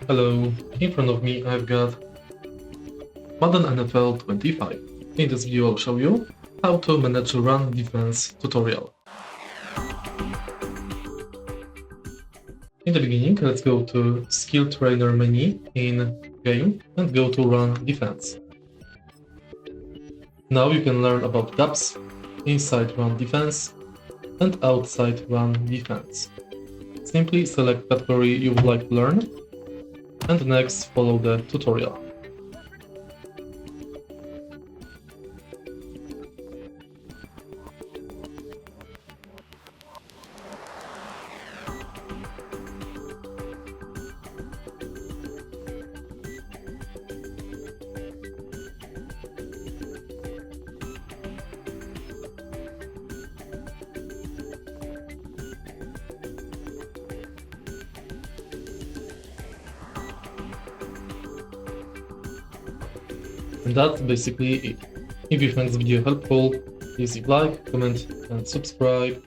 Hello, in front of me I've got Madden NFL 25. In this video I'll show you how to manage a run defense tutorial. In the beginning, let's go to Skill Trainer menu in Game and go to Run Defense. Now you can learn about gaps inside Run Defense and outside Run Defense. Simply select category you would like to learn and next follow the tutorial. And that's basically it. If you find this video helpful, please leave like, comment and subscribe.